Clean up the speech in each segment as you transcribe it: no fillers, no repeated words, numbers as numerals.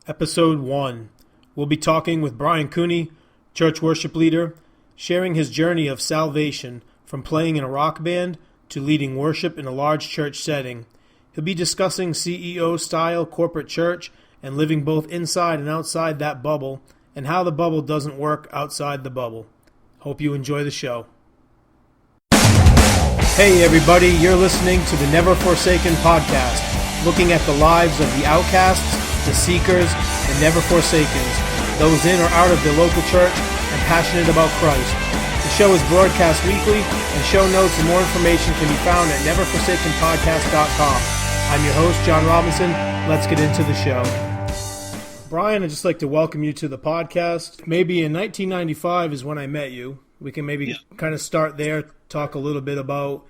Episode 1. We'll be talking with Brian Cooney, church worship leader, sharing his journey of salvation from playing in a rock band to leading worship in a large church setting. He'll be discussing CEO-style corporate church and living both inside and outside that bubble, and how the bubble doesn't work outside the bubble. Hope you enjoy the show. Hey everybody, you're listening to the Never Forsaken podcast, looking at the lives of the outcasts, the seekers, the never forsakens, those in or out of the local church and passionate about Christ. The show is broadcast weekly, and show notes and more information can be found at neverforsakenpodcast.com. I'm your host, John Robinson. Let's get into the show. Brian, I'd just like to welcome you to the podcast. Maybe in 1995 is when I met you. We can maybe kind of start there, talk a little bit about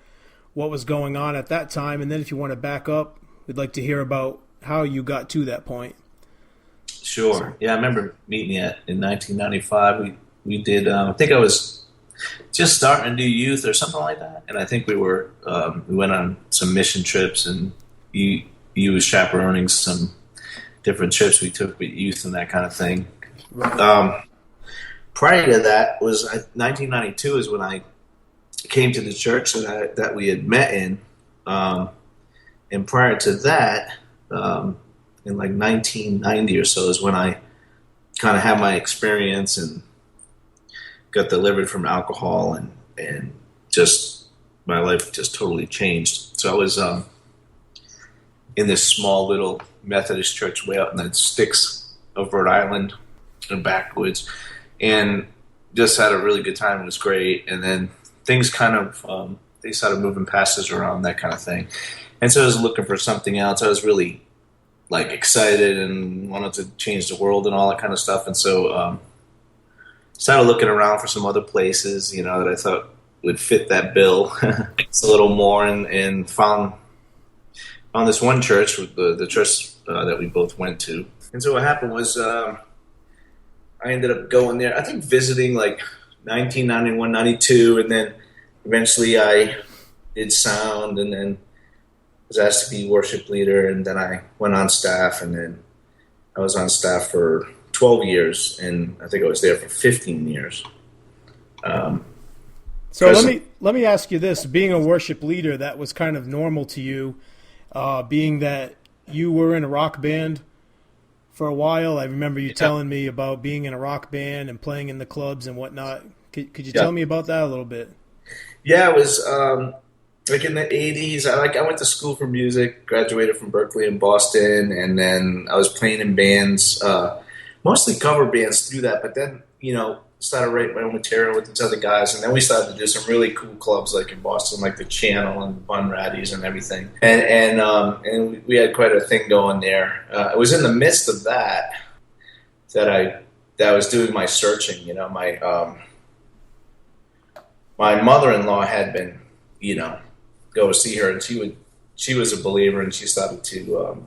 what was going on at that time, and then if you want to back up, we'd like to hear about how you got to that point. Sure. Yeah, I remember meeting you in 1995. We did, I think I was just starting to do youth or something like that, and I think we went on some mission trips, and you was chaperoning some different trips we took with youth and that kind of thing. Right. Prior to that was 1992 is when I came to the church that we had met in, and prior to that, in like 1990 or so is when I kind of had my experience and got delivered from alcohol, and just my life just totally changed. So I was in this small little Methodist church way out in the sticks of Rhode Island in backwoods, and just had a really good time. It was great. And then things kind of, they started moving pastors around, that kind of thing. And so I was looking for something else. I was really like excited and wanted to change the world and all that kind of stuff. And so started looking around for some other places, that I thought would fit that bill a little more, and found this one church, the church that we both went to. And so what happened was I ended up going there, I think visiting like 1991, 92, and then eventually I did sound, and then was asked to be worship leader, and then I went on staff, and then I was on staff for 12 years, and I think I was there for 15 years. So let me ask you this: being a worship leader, that was kind of normal to you, being that you were in a rock band for a while. I remember you telling me about being in a rock band and playing in the clubs and whatnot. Could you tell me about that a little bit? Yeah, it was like in the 80s. I went to school for music, graduated from Berkeley in Boston, and then I was playing in bands, mostly cover bands through that, but then, started writing my own material with these other guys, and then we started to do some really cool clubs like in Boston, like the Channel and Bun Ratties and everything. And we had quite a thing going there. It was in the midst of that I was doing my searching. My mother-in-law had been, go see her, and she was a believer, and she started to,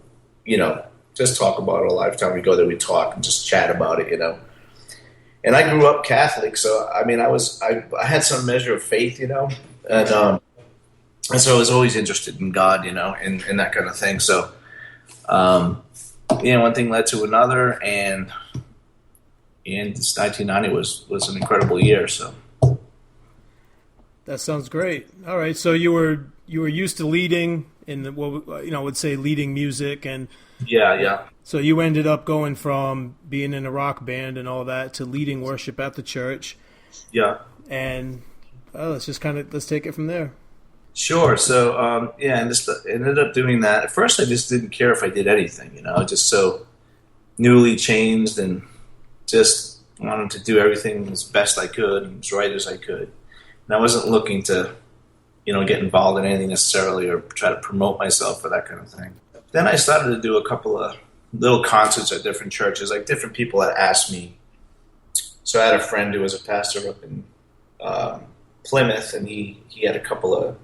just talk about her life. Time we go there, we talk and just chat about it, And I grew up Catholic, so I mean, I had some measure of faith, and so I was always interested in God, and that kind of thing. So, one thing led to another, and this 1990 was an incredible year. So. That sounds great. All right, so you were used to leading in the, would say leading music, and yeah. So you ended up going from being in a rock band and all that to leading worship at the church. Yeah. And let's take it from there. Sure. So and just ended up doing that. At first, I just didn't care if I did anything. Just so newly changed, and just wanted to do everything as best I could and as right as I could. And I wasn't looking to, get involved in anything necessarily or try to promote myself or that kind of thing. Then I started to do a couple of little concerts at different churches, like different people had asked me. So I had a friend who was a pastor up in Plymouth, and he had a couple of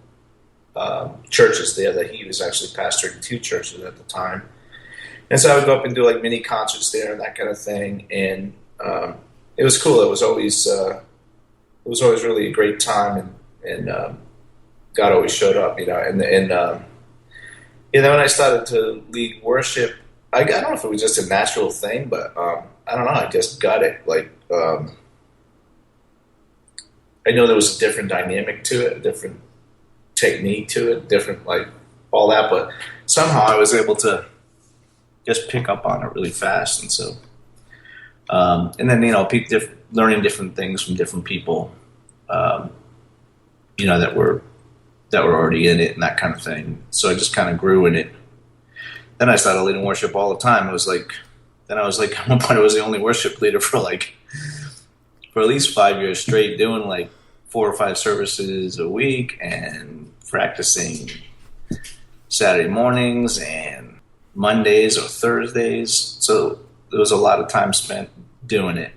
churches there that he was actually pastoring 2 churches at the time. And so I would go up and do like mini concerts there and that kind of thing. And it was cool. It was always really a great time, and God always showed up, And then when I started to lead worship I don't know if it was just a natural thing, but I don't know. I just got it. Like, I know there was a different dynamic to it, a different technique to it, different, like, all that, but somehow I was able to just pick up on it really fast. And so, and then, learning different things from different people, that were already in it and that kind of thing. So I just kind of grew in it. Then I started leading worship all the time. At one point I was the only worship leader for at least 5 years straight, doing like 4 or 5 services a week and practicing Saturday mornings and Mondays or Thursdays. So there was a lot of time spent doing it,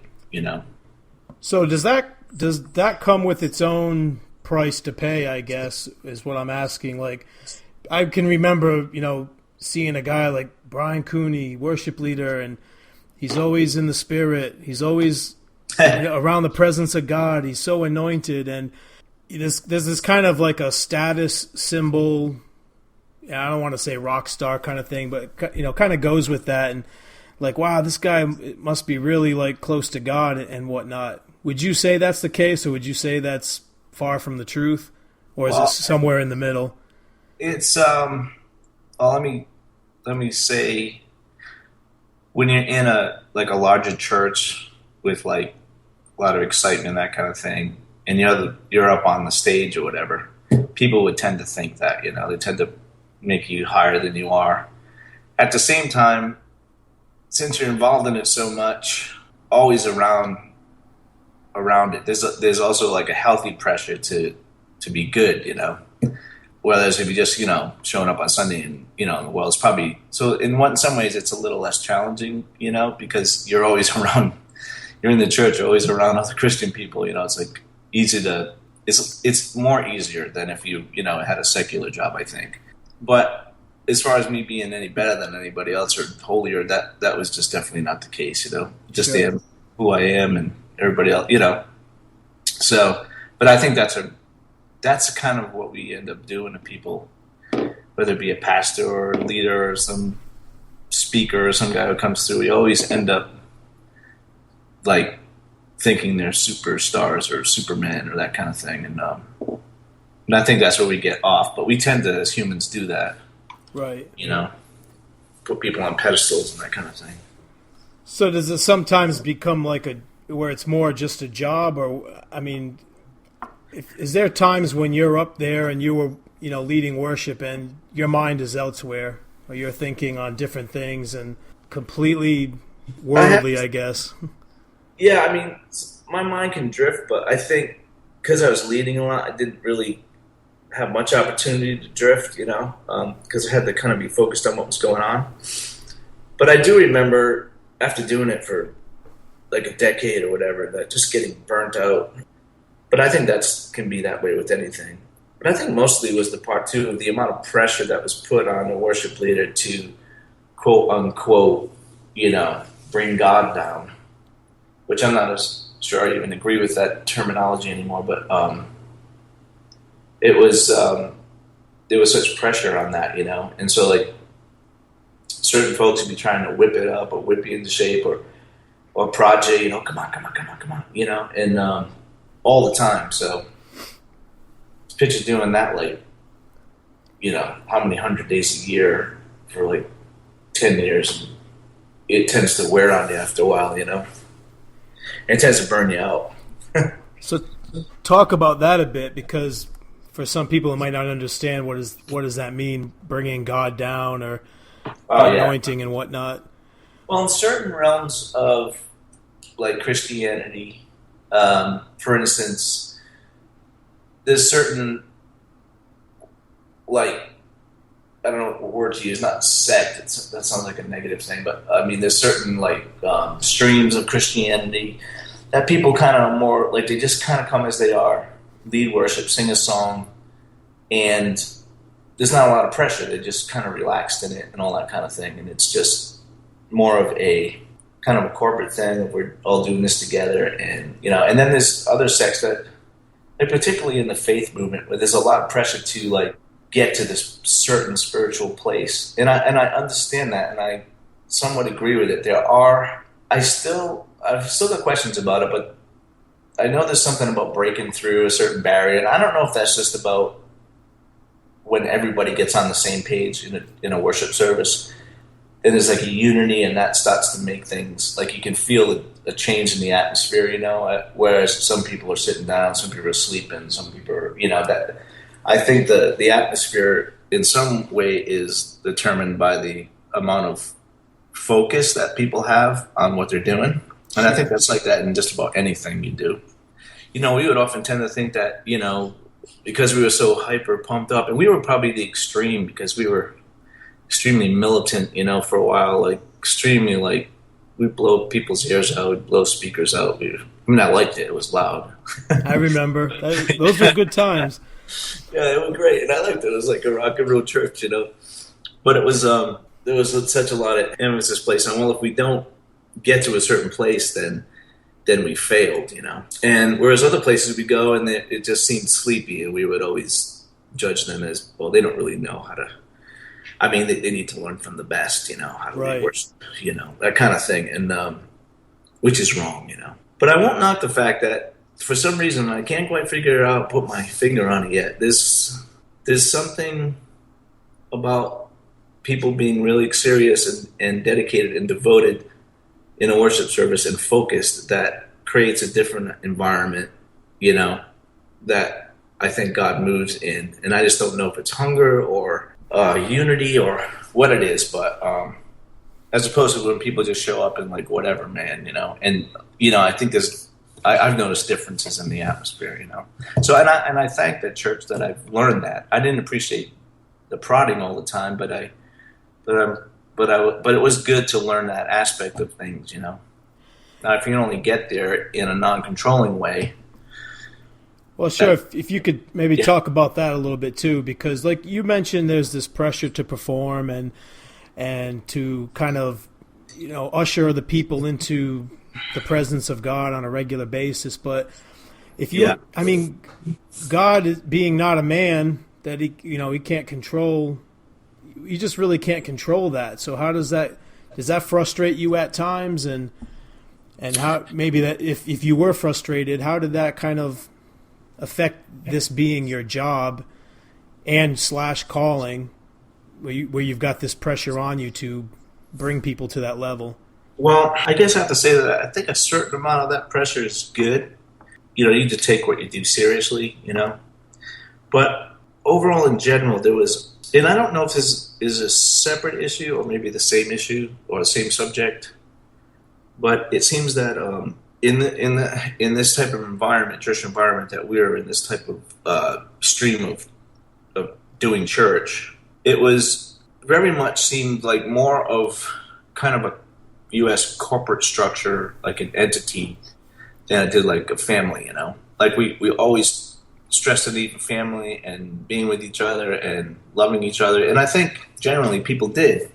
So does that come with its own price to pay, I guess, is what I'm asking. Like, I can remember, seeing a guy like Brian Cooney, worship leader, and he's always in the spirit. He's always around the presence of God. He's so anointed, and there's this kind of like a status symbol. I don't want to say rock star kind of thing, but kind of goes with that. And like, wow, this guy must be really like close to God and whatnot. Would you say that's the case, or would you say that's far from the truth, or is it somewhere in the middle? It's let me say, when you're in a larger church with like a lot of excitement, that kind of thing, and you're up on the stage or whatever, people would tend to think that, they tend to make you higher than you are. At the same time, since you're involved in it so much, always around it, there's also like a healthy pressure to be good, Whereas if you just, showing up on Sunday and, well, it's probably, so in some ways it's a little less challenging, because you're always around, you're in the church, you're always around other Christian people, it's like it's more easier than if you, had a secular job, I think. But as far as me being any better than anybody else or holier, that was just definitely not the case, just Sure. am who I am and everybody else, So, but I think that's kind of what we end up doing to people, whether it be a pastor or a leader or some speaker or some guy who comes through. We always end up like thinking they're superstars or Superman or that kind of thing. And I think that's where we get off. But we tend to, as humans, do that. Right. Put people on pedestals and that kind of thing. So does it sometimes become like where it's more just a job, or, I mean, is there times when you're up there and you were, leading worship and your mind is elsewhere, or you're thinking on different things and completely worldly, I guess? Yeah, I mean, my mind can drift, but I think because I was leading a lot, I didn't really have much opportunity to drift, because I had to kind of be focused on what was going on. But I do remember after doing it for like a decade or whatever, that just getting burnt out. But I think can be that way with anything. But I think mostly it was the part too of the amount of pressure that was put on a worship leader to quote unquote, bring God down, which I'm not as sure I even agree with that terminology anymore. But there was such pressure on that, and so like certain folks would be trying to whip it up or whip you into shape or project, come on, and all the time. So picture doing that like, how many 100 days a year for like 10 years. It tends to wear on you after a while, It tends to burn you out. So talk about that a bit, because for some people it might not understand what does that mean, bringing God down or anointing and whatnot. Well, in certain realms of like Christianity, for instance, there's certain, like, I don't know what word to use, not sect, that sounds like a negative thing, but I mean, there's certain like streams of Christianity that people kind of more, like they just kind of come as they are, lead worship, sing a song, and there's not a lot of pressure. They're just kind of relaxed in it and all that kind of thing, and it's just more of a kind of a corporate thing. We're all doing this together, and and then there's other sects that, like particularly in the faith movement, where there's a lot of pressure to like get to this certain spiritual place, and I understand that, and somewhat agree with it. I've still got questions about it, but I know there's something about breaking through a certain barrier, and I don't know if that's just about when everybody gets on the same page in a worship service, and there's like a unity, and that starts to make things like you can feel a change in the atmosphere, whereas some people are sitting down, some people are sleeping, some people are, that I think the atmosphere in some way is determined by the amount of focus that people have on what they're doing. And I think that's like that in just about anything you do. We would often tend to think that, because we were so hyper pumped up, and we were probably the extreme because we were extremely militant, for a while, like extremely, like we'd blow people's ears out, we'd blow speakers out. I liked it. It was loud. I remember. Those were good times. Yeah, it was great. And I liked it. It was like a rock and roll church, But it was, there was such a lot of emphasis placed on, well, if we don't get to a certain place, then we failed, And whereas other places we go and it just seemed sleepy, and we would always judge them as, well, they don't really know how to. I mean, they need to learn from the best, how to right. worship, that kind of thing, and which is wrong, But I won't knock the fact that for some reason I can't quite figure out, put my finger on it yet. There's something about people being really serious and dedicated and devoted in a worship service and focused that creates a different environment, that I think God moves in. And I just don't know if it's hunger or unity or what it is, but as opposed to when people just show up and like, whatever, man, and, I think I've noticed differences in the atmosphere, So, and I thank the church that I've learned that. I didn't appreciate the prodding all the time, but it was good to learn that aspect of things, Now, if you can only get there in a non-controlling way. Well, sure. If you could maybe talk about that a little bit too, because like you mentioned, there's this pressure to perform and to kind of, usher the people into the presence of God on a regular basis. But if God is being not a man that he can't control. You just really can't control that. So how does that frustrate you at times? And how maybe that if you were frustrated, how did that kind of affect this being your job and / calling where you've got this pressure on you to bring people to that level? Well, I guess I have to say that I think a certain amount of that pressure is good. You need to take what you do seriously, But overall, in general, there was, and I don't know if this is a separate issue or maybe the same issue or the same subject, but it seems that in this type of environment, church environment, that we're in this type of stream of doing church, it was very much seemed like more of kind of a U.S. corporate structure, like an entity, than it did like a family, Like we always stressed the need for family and being with each other and loving each other. And I think generally people did,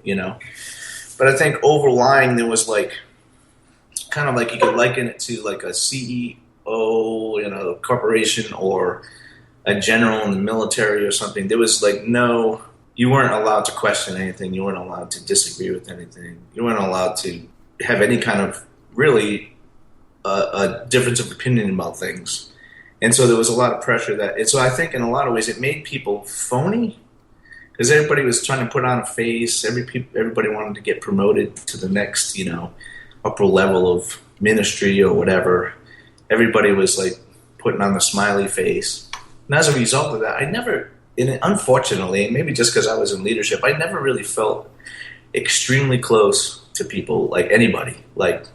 But I think overlying there was like, kind of like you could liken it to like a CEO, corporation, or a general in the military or something. There was like you weren't allowed to question anything. You weren't allowed to disagree with anything. You weren't allowed to have any kind of really a difference of opinion about things. And so there was a lot of pressure and so I think in a lot of ways it made people phony because everybody was trying to put on a face. Everybody wanted to get promoted to the next, upper level of ministry or whatever. Everybody was like putting on the smiley face. And as a result of that, unfortunately, maybe just because I was in leadership, I never really felt extremely close to people, like anybody, like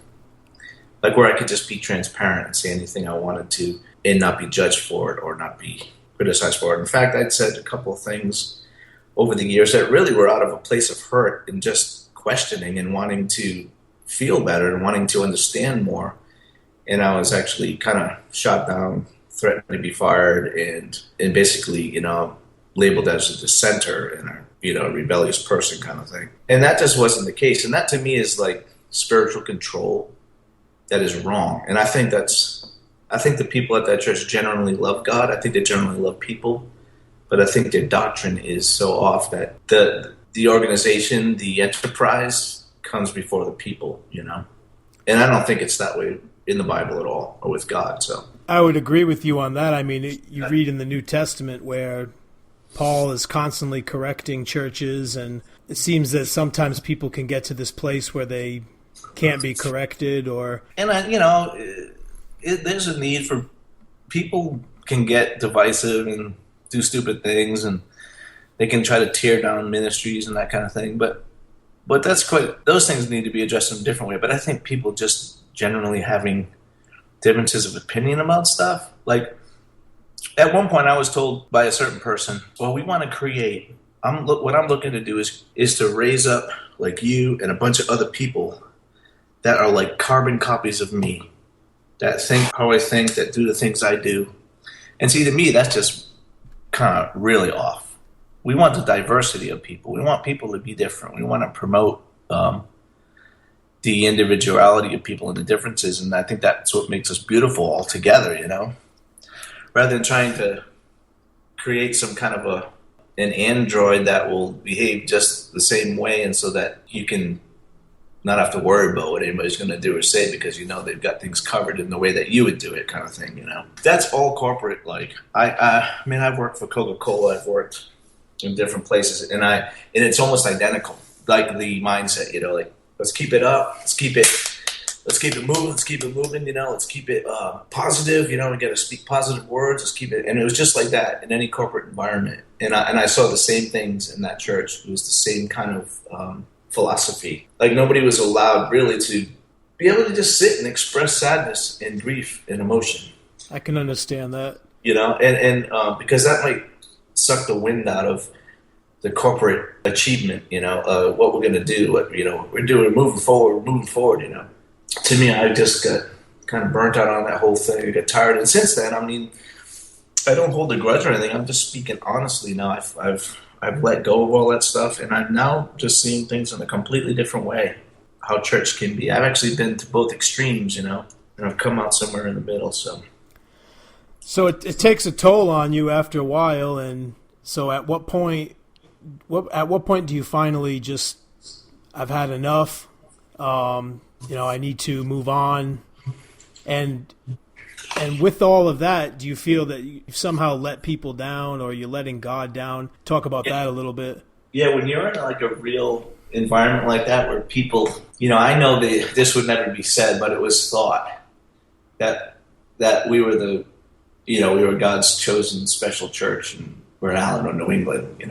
where I could just be transparent and say anything I wanted to and not be judged for it or not be criticized for it. In fact, I'd said a couple of things over the years that really were out of a place of hurt and just questioning and wanting to feel better and wanting to understand more. And I was actually kind of shot down, threatened to be fired, and basically, labeled as a dissenter and a rebellious person kind of thing. And that just wasn't the case. And that to me is like spiritual control that is wrong. And I think the people at that church generally love God. I think they generally love people. But I think their doctrine is so off that the organization, the enterprise comes before the people, And I don't think it's that way in the Bible at all, or with God. So I would agree with you on that. I mean, you read in the New Testament where Paul is constantly correcting churches, and it seems that sometimes people can get to this place where they can't be corrected, there's a need for people can get divisive and do stupid things, and they can try to tear down ministries and that kind of thing. But those things need to be addressed in a different way. But I think people just generally having differences of opinion about stuff. Like at one point I was told by a certain person, well, we want to create, what I'm looking to do is to raise up like you and a bunch of other people that are like carbon copies of me, that think how I think, that do the things I do. And see, to me, that's just kind of really off. We want the diversity of people. We want people to be different. We want to promote the individuality of people and the differences, and I think that's what makes us beautiful all together, rather than trying to create some kind of an android that will behave just the same way, and so that you can not have to worry about what anybody's going to do or say because they've got things covered in the way that you would do it, kind of thing. That's all corporate. Like I've worked for Coca-Cola, I've worked in different places, and it's almost identical, like the mindset, like let's keep it up, let's keep it moving, let's keep it positive, we got to speak positive words, let's keep it. And it was just like that in any corporate environment, and I saw the same things in that church. It was the same kind of philosophy. Like nobody was allowed really to be able to just sit and express sadness and grief and emotion. I can understand that. And because that might suck the wind out of the corporate achievement, what we're going to do, we're moving forward. To me, I just got kind of burnt out on that whole thing. I got tired. And since then, I don't hold a grudge or anything. I'm just speaking honestly now. I've let go of all that stuff, and I'm now just seeing things in a completely different way, how church can be. I've actually been to both extremes, and I've come out somewhere in the middle. So it takes a toll on you after a while, and so at what point do you finally just, I've had enough, I need to move on, and with all of that, do you feel that you somehow let people down, or you're letting God down? Talk about that a little bit. Yeah, when you're in like a real environment like that where people, I know that this would never be said, but it was thought that we were we were God's chosen special church, and we're in Allen or New England,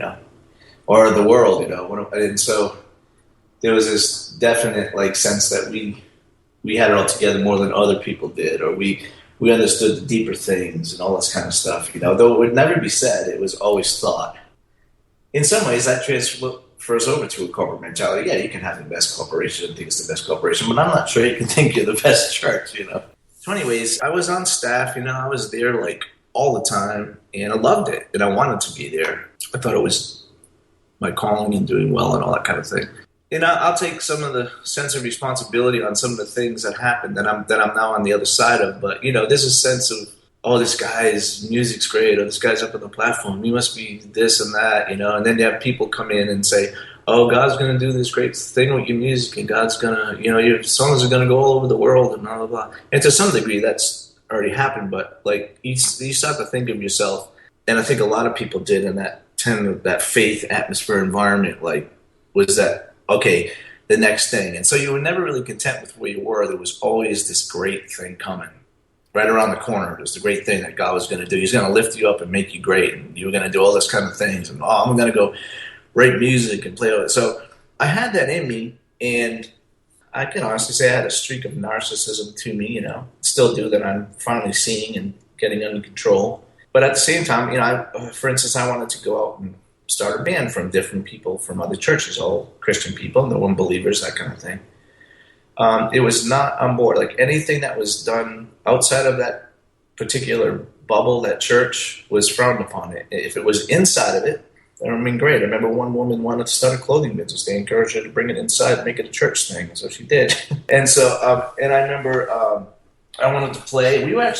or the world, and so there was this definite sense that we had it all together more than other people did, or we understood the deeper things and all this kind of stuff, though it would never be said, it was always thought. In some ways, that transfers over to a corporate mentality. Yeah, you can have the best corporation and think it's the best corporation, but I'm not sure you can think you're the best church, So anyways, I was on staff, I was there all the time, and I loved it, and I wanted to be there. I thought it was my calling and doing well and all that kind of thing. And I'll take some of the sense of responsibility on some of the things that happened that I'm now on the other side of. But, there's a sense of, oh, this guy's music's great, or this guy's up on the platform, he must be this and that, and then you have people come in and say, oh, God's going to do this great thing with your music, and God's going to, your songs are going to go all over the world, and blah, blah, blah. And to some degree, that's already happened, but, you start to think of yourself, and I think a lot of people did in that faith atmosphere environment, was that, okay, the next thing. And so you were never really content with where you were. There was always this great thing coming right around the corner. There's the great thing that God was going to do. He's going to lift you up and make you great, and you were going to do all this kind of things. And, I'm going to go write music and play all it. So I had that in me, and I can honestly say I had a streak of narcissism to me, still do, that I'm finally seeing and getting under control. But at the same time, for instance, I wanted to go out and start a band from different people from other churches, all Christian people, no unbelievers, that kind of thing. It was not on board. Anything that was done outside of that particular bubble, that church, was frowned upon. If it was inside of it, great. I remember one woman wanted to start a clothing business. They encouraged her to bring it inside and make it a church thing, so she did. And so, and I remember I wanted to play. We were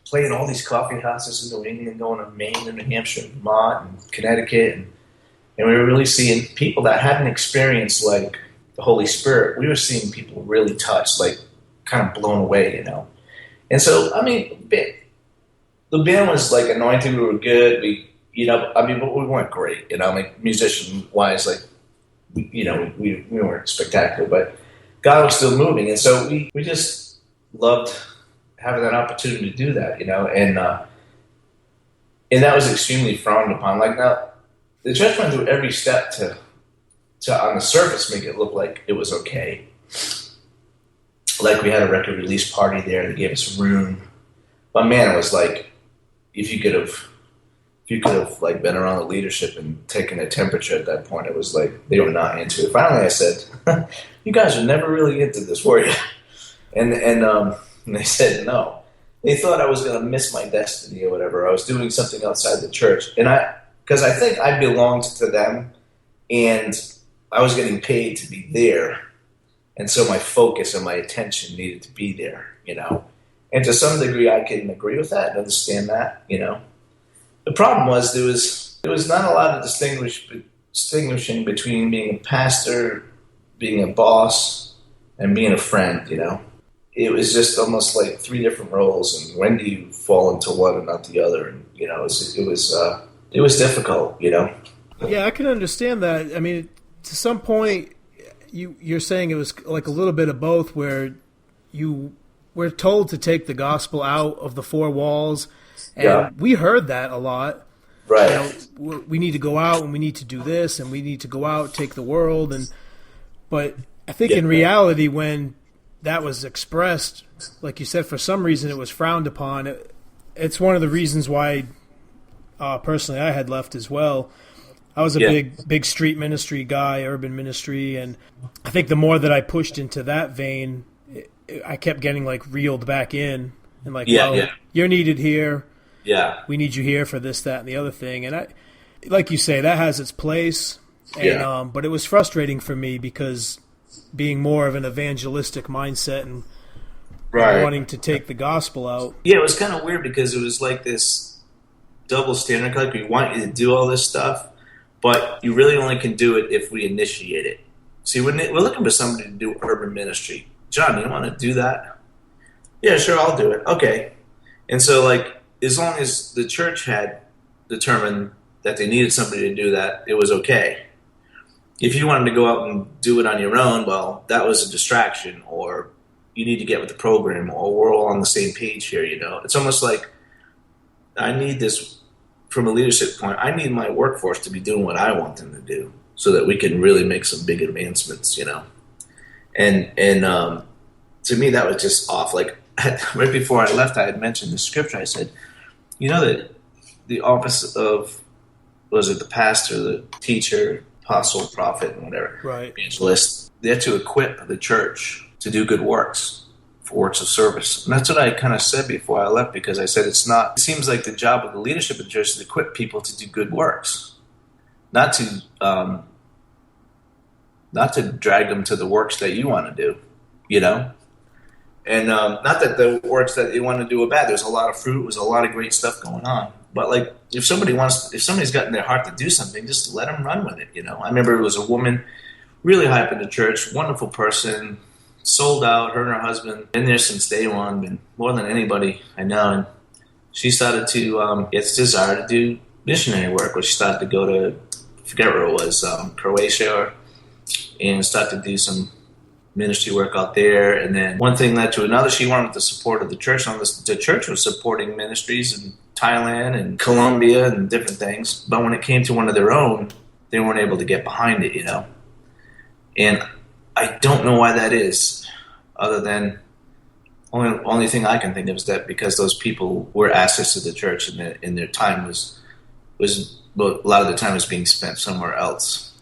playing all these coffee houses in New England, going to Maine and New Hampshire and Vermont and Connecticut. And we were really seeing people that hadn't experienced the Holy Spirit, we were seeing people really touched, like kind of blown away, you know. And so, I mean, the band was like anointed. We were good. But we weren't great, you know. I mean, musician wise, like, we weren't spectacular, but God was still moving, and so we just loved having that opportunity to do that, you know. And that was extremely frowned upon. Like, now, the church went through every step to on the surface make it look like it was okay. Like, we had a record release party there. They gave us a room. But man, it was like, if you could have like been around the leadership and taken a temperature at that point, it was like they were not into it. Finally, I said, "You guys are never really into this, were you?" And they said no. They thought I was going to miss my destiny or whatever. I was doing something outside the church, because I think I belonged to them, and I was getting paid to be there. And so my focus and my attention needed to be there, you know. And to some degree, I can agree with that and understand that, you know. The problem was there was not a lot of distinguishing between being a pastor, being a boss, and being a friend, you know. It was just almost like three different roles, and when do you fall into one and not the other? And, you know, it was difficult, you know. Yeah, I can understand that. I mean, to some point, you're saying it was like a little bit of both, where you were told to take the gospel out of the four walls, and we heard that a lot. Right. You know, we need to go out and we need to do this and we need to go out, take the world, but I think in reality, when that was expressed, like you said, for some reason it was frowned upon. It's one of the reasons why, personally, I had left as well. I was a big street ministry guy, urban ministry, and I think the more that I pushed into that vein, I kept getting like reeled back in and like, you're needed here. Yeah, we need you here for this, that, and the other thing. And like you say, that has its place. And, but it was frustrating for me because being more of an evangelistic mindset and wanting to take the gospel out. Yeah, it was kind of weird because it was like this double standard. Like, we want you to do all this stuff, but you really only can do it if we initiate it. See, we're looking for somebody to do urban ministry. John, you want to do that? Yeah, sure, I'll do it. Okay. And so, like, as long as the church had determined that they needed somebody to do that, it was okay. If you wanted to go out and do it on your own, well, that was a distraction, or you need to get with the program, or we're all on the same page here, you know. It's almost like I need this, from a leadership point, I need my workforce to be doing what I want them to do so that we can really make some big advancements, you know. And to me, that was just off. Like, right before I left, I had mentioned the scripture. I said, you know, that the office of, was it the pastor, the teacher, apostle, prophet, and whatever, right, evangelist, they're to equip the church to do good works, for works of service. And that's what I kind of said before I left, because I said it seems like the job of the leadership of the church is to equip people to do good works, not to drag them to the works that you want to do, you know? And not that the works that they want to do are bad. There's a lot of fruit. There's a lot of great stuff going on. But like, if somebody's got in their heart to do something, just let them run with it. You know, I remember it was a woman, really high up in the church, wonderful person, sold out. Her and her husband been there since day one, been more than anybody I know. And she started to get this desire to do missionary work, where she started to go to, I forget where it was, Croatia, and started to do some ministry work out there. And then one thing led to another. She wanted the support of the church. And the church was supporting ministries in Thailand and Colombia and different things. But when it came to one of their own, they weren't able to get behind it, you know. And I don't know why that is, other than only thing I can think of is that because those people were assets to the church, and their time was a lot of the time was being spent somewhere else,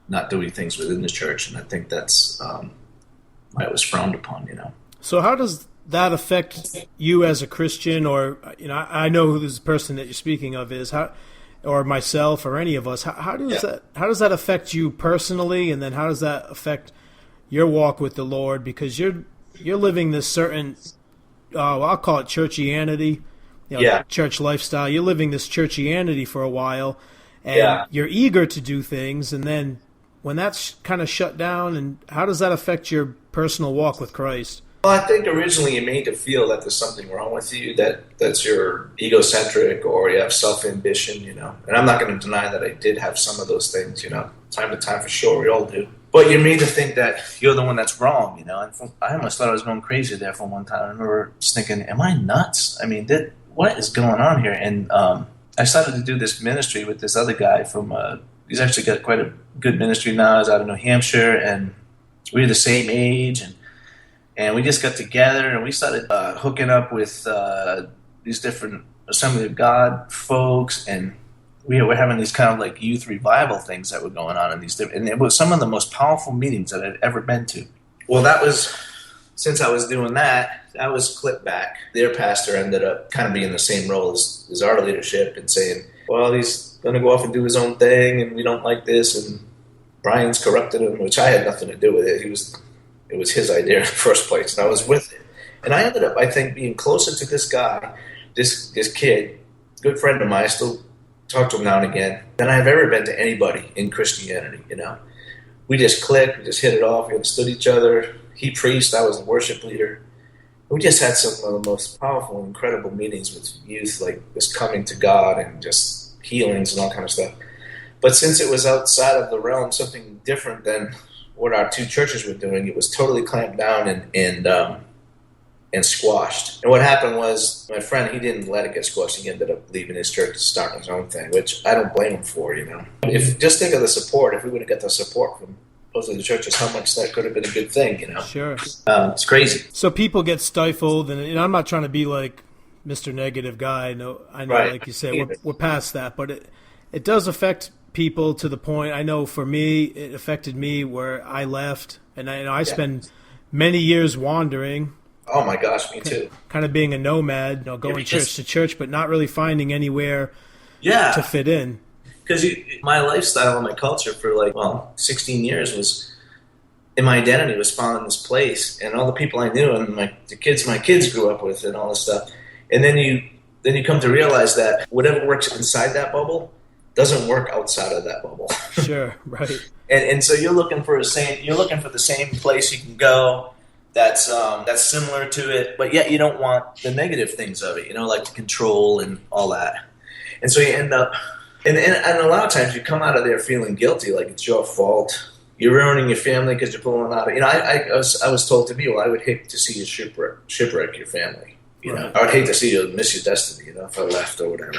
not doing things within the church. And I think that's why it was frowned upon, you know. So how does that affect you as a Christian, or, you know, I know who this person that you're speaking of is, or myself, or any of us. How does that affect you personally, and then how does that affect your walk with the Lord? Because you're living this certain, I'll call it churchianity, you know, church lifestyle. You're living this churchianity for a while, and you're eager to do things, and then when that's kind of shut down, and how does that affect your personal walk with Christ? Well, I think originally you're made to feel that there's something wrong with you, that's you're egocentric or you have self-ambition, And I'm not going to deny that I did have some of those things, time to time for sure. We all do. But you're made to think that you're the one that's wrong, And I almost thought I was going crazy there for one time. I remember just thinking, am I nuts? I mean, what is going on here? And I started to do this ministry with this other guy he's actually got quite a good ministry now. He's out of New Hampshire, and we were the same age, and we just got together and we started hooking up with these different Assembly of God folks, and we were having these kind of like youth revival things that were going on in these different, and it was some of the most powerful meetings that I'd ever been to. Well, that was, since I was doing that was clipped back. Their pastor ended up kind of being the same role as our leadership and saying, well, he's going to go off and do his own thing, and we don't like this, and Brian's corrupted him, which I had nothing to do with it. It was his idea in the first place, and I was with it. And I ended up, I think, being closer to this guy, this kid, good friend of mine. I still talk to him now and again, than I have ever been to anybody in Christianity, We just clicked, we just hit it off, we understood each other. He preached, I was the worship leader. We just had some of the most powerful and incredible meetings with youth, like just coming to God and just healings and all kind of stuff. But since it was outside of the realm, something different than what our two churches were doing, it was totally clamped down and squashed. And what happened was, my friend, he didn't let it get squashed. He ended up leaving his church to start his own thing, which I don't blame him for, If just think of the support, if we would have got the support from both of the churches, how much that could have been a good thing, Sure. It's crazy. So people get stifled, and I'm not trying to be like Mr. Negative guy. No, I know, right. Like you said, we're past that, but it does affect people to the point. I know for me, it affected me where I left, and I spent many years wandering. Oh my gosh, me too. Kind of being a nomad, going church to church, but not really finding anywhere to fit in. Because my lifestyle and my culture for 16 years was, and my identity was found in this place, and all the people I knew, and the kids my kids grew up with, and all this stuff. And then you come to realize that whatever works inside that bubble doesn't work outside of that bubble. Sure, right. And so you're looking for the same place you can go that's similar to it, but yet you don't want the negative things of it, like the control and all that. And so you end up, and a lot of times you come out of there feeling guilty, like it's your fault. You're ruining your family because you're pulling out of. I was told to me, well, I would hate to see you shipwreck your family. Right. I would hate to see you miss your destiny, if I left or whatever.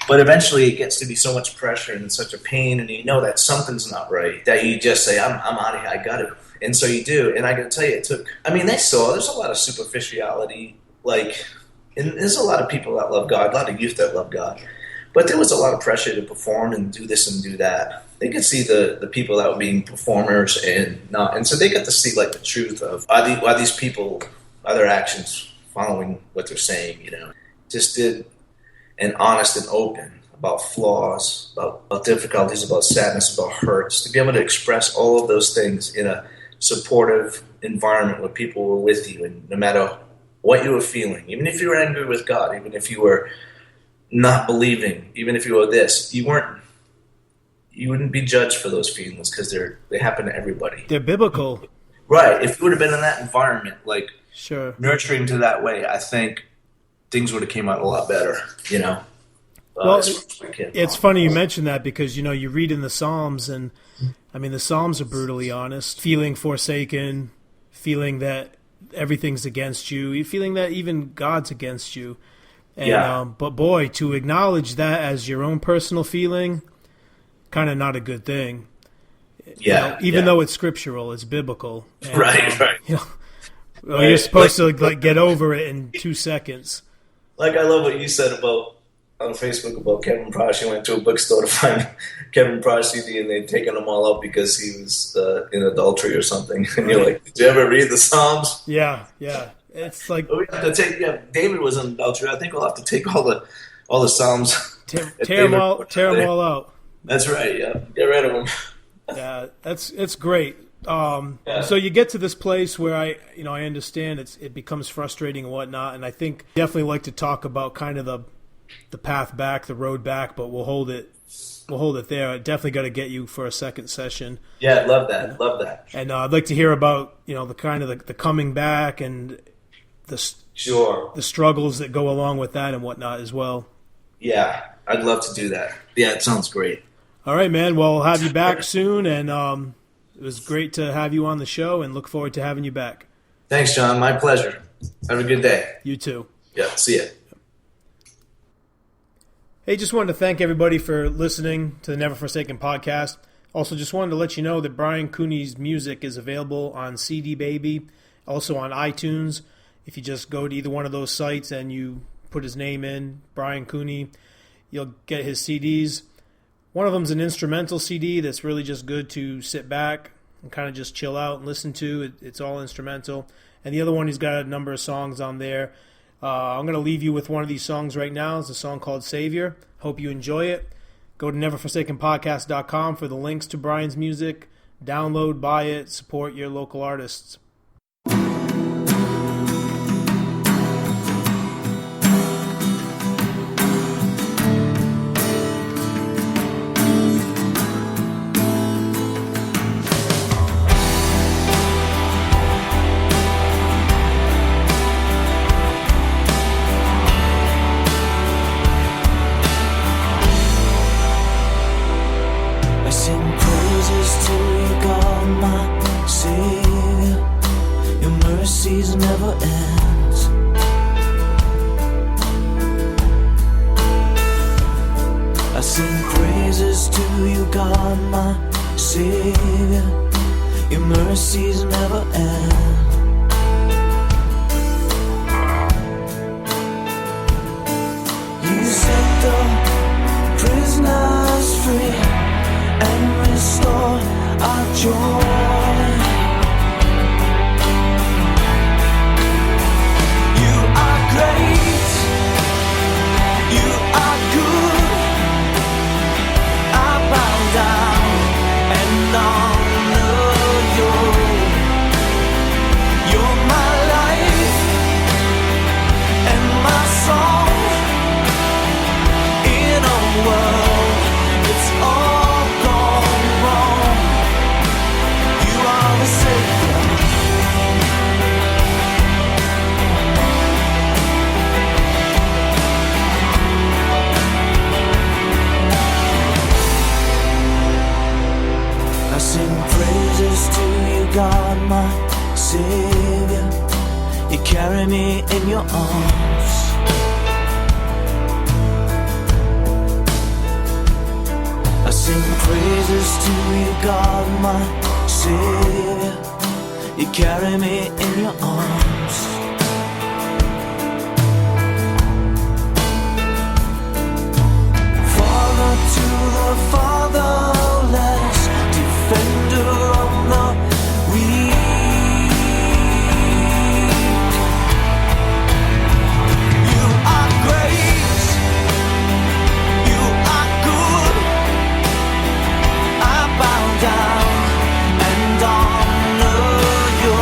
But eventually it gets to be so much pressure and such a pain, and you know that something's not right, that you just say, I'm out of here, I got to. And so you do. And I got to tell you, there's a lot of superficiality, and there's a lot of people that love God, a lot of youth that love God. But there was a lot of pressure to perform and do this and do that. They could see the people that were being performers and not. And so they got to see, the truth of, are these people, are their actions following what they're saying, Just did and honest and open about flaws, about difficulties, about sadness, about hurts, to be able to express all of those things in a supportive environment where people were with you, and no matter what you were feeling, even if you were angry with God, even if you were not believing, even if you were this, you wouldn't be judged for those feelings because they happen to everybody. They're biblical. Right. If you would have been in that environment, sure, nurturing to that way, I think things would have came out a lot better, Well, it's funny you mention that because, you read in the Psalms, and the Psalms are brutally honest. Feeling forsaken, feeling that everything's against you, feeling that even God's against you. And, but boy, to acknowledge that as your own personal feeling, kind of not a good thing. Even though it's scriptural, it's biblical. And, right. You're supposed to get over it in 2 seconds. I love what you said on Facebook about Kevin Prosh. He went to a bookstore to find Kevin Prosh CD, and they'd taken them all out because he was in adultery or something. And you're like, did you ever read the Psalms? Yeah. It's like we have to take. Yeah, David was in adultery. I think we'll have to take all the Psalms, tear them all out. That's right. Yeah, get rid of them. Yeah, it's great. So you get to this place where I understand it becomes frustrating and whatnot, and I think definitely like to talk about kind of the path back, the road back, but we'll hold it we'll hold it there. I definitely got to get you for a second session. Yeah, love that. Love that. And I'd like to hear about, the kind of the coming back and the struggles that go along with that and whatnot as well. Yeah, I'd love to do that. Yeah, it sounds great. All right, man. Well, I'll have you back soon, and it was great to have you on the show, and look forward to having you back. Thanks, John. My pleasure. Have a good day. You too. Yeah, see ya. Hey, just wanted to thank everybody for listening to the Never Forsaken podcast. Also, just wanted to let you know that Brian Cooney's music is available on CD Baby, also on iTunes. If you just go to either one of those sites and you put his name in, Brian Cooney, you'll get his CDs. One of them's an instrumental CD that's really just good to sit back and kind of just chill out and listen to. It's all instrumental. And the other one, he's got a number of songs on there. I'm going to leave you with one of these songs right now. It's a song called Savior. Hope you enjoy it. Go to neverforsakenpodcast.com for the links to Brian's music. Download, buy it, support your local artists. Never ends. I sing praises to you, God, my Savior. Your mercies never end. You set the prisoners free and restore our joy. Great, you are good. I bow down and honor you. You're my life and my song in a world that's all gone wrong. You are the Savior. Sing praises to you, God, my Savior. You carry me in your arms. I sing praises to you, God, my Savior. You carry me in your arms. Father to the fatherless, defender of the weak. You are great, you are good. I bow down and honor you.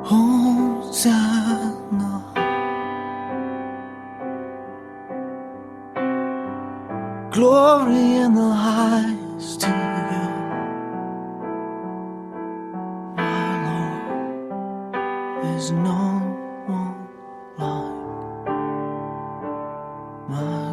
Hosanna. Glory in the highest to you, my Lord. There's no one like my